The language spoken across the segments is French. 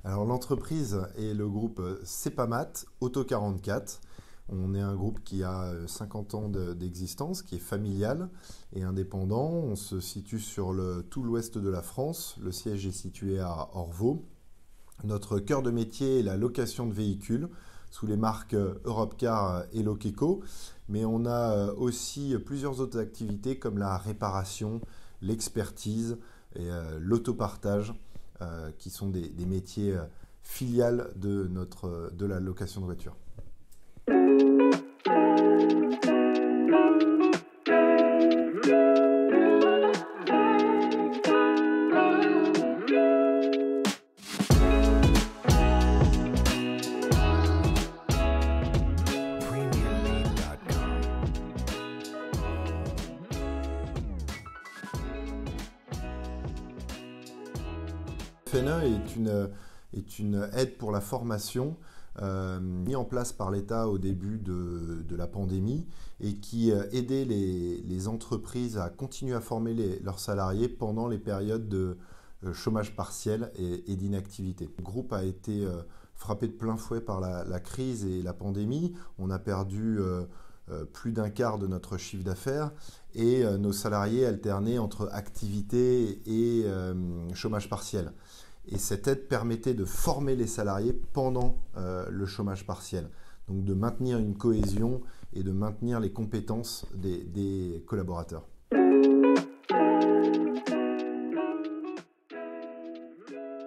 Alors l'entreprise est le groupe Cepamat Auto 44. On est un groupe qui a 50 ans d'existence, qui est familial et indépendant. On se situe sur tout l'ouest de la France. Le siège est situé à Orvault. Notre cœur de métier est la location de véhicules sous les marques Europcar et Lokeco. Mais on a aussi plusieurs autres activités comme la réparation, l'expertise et l'autopartage, qui sont des métiers filiales de la location de voitures. FNE est une aide pour la formation mise en place par l'État au début de la pandémie et qui aidait les entreprises à continuer à former leurs salariés pendant les périodes de chômage partiel et d'inactivité. Le groupe a été frappé de plein fouet par la crise et la pandémie. On a perdu plus d'un quart de notre chiffre d'affaires et nos salariés alternaient entre activité et chômage partiel. Et cette aide permettait de former les salariés pendant le chômage partiel, donc de maintenir une cohésion et de maintenir les compétences des collaborateurs.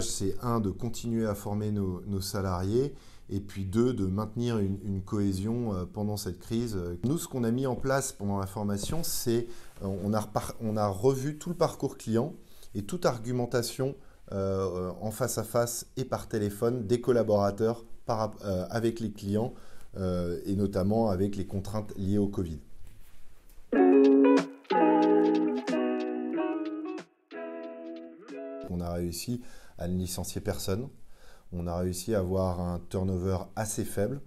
C'est un, de continuer à former nos salariés, et puis deux, de maintenir une cohésion pendant cette crise. Nous, ce qu'on a mis en place pendant la formation, c'est on a revu tout le parcours client et toute argumentation en face à face et par téléphone des collaborateurs avec les clients et notamment avec les contraintes liées au Covid. On a réussi à ne licencier personne, on a réussi à avoir un turnover assez faible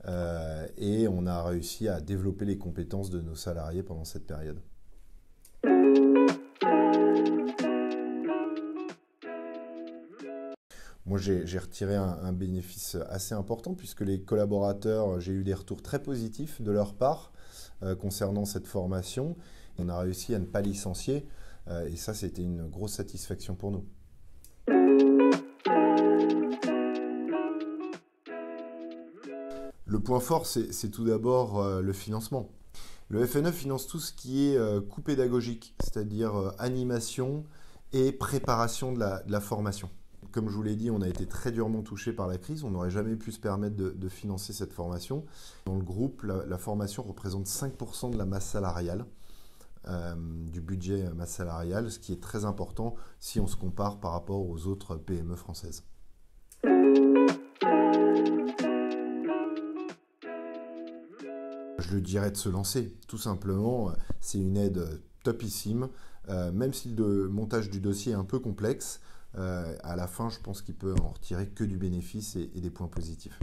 et on a réussi à développer les compétences de nos salariés pendant cette période. Moi, j'ai retiré un bénéfice assez important puisque les collaborateurs, j'ai eu des retours très positifs de leur part concernant cette formation. On a réussi à ne pas licencier et ça, c'était une grosse satisfaction pour nous. Le point fort, c'est tout d'abord le financement. Le FNE finance tout ce qui est coût pédagogique, c'est-à-dire animation et préparation de la formation. Comme je vous l'ai dit, on a été très durement touché par la crise. On n'aurait jamais pu se permettre de financer cette formation. Dans le groupe, la formation représente 5% de la masse salariale, du budget masse salariale, ce qui est très important si on se compare par rapport aux autres PME françaises. Je le dirais de se lancer, tout simplement. C'est une aide topissime, même si le montage du dossier est un peu complexe. À la fin, je pense qu'il peut en retirer que du bénéfice et des points positifs.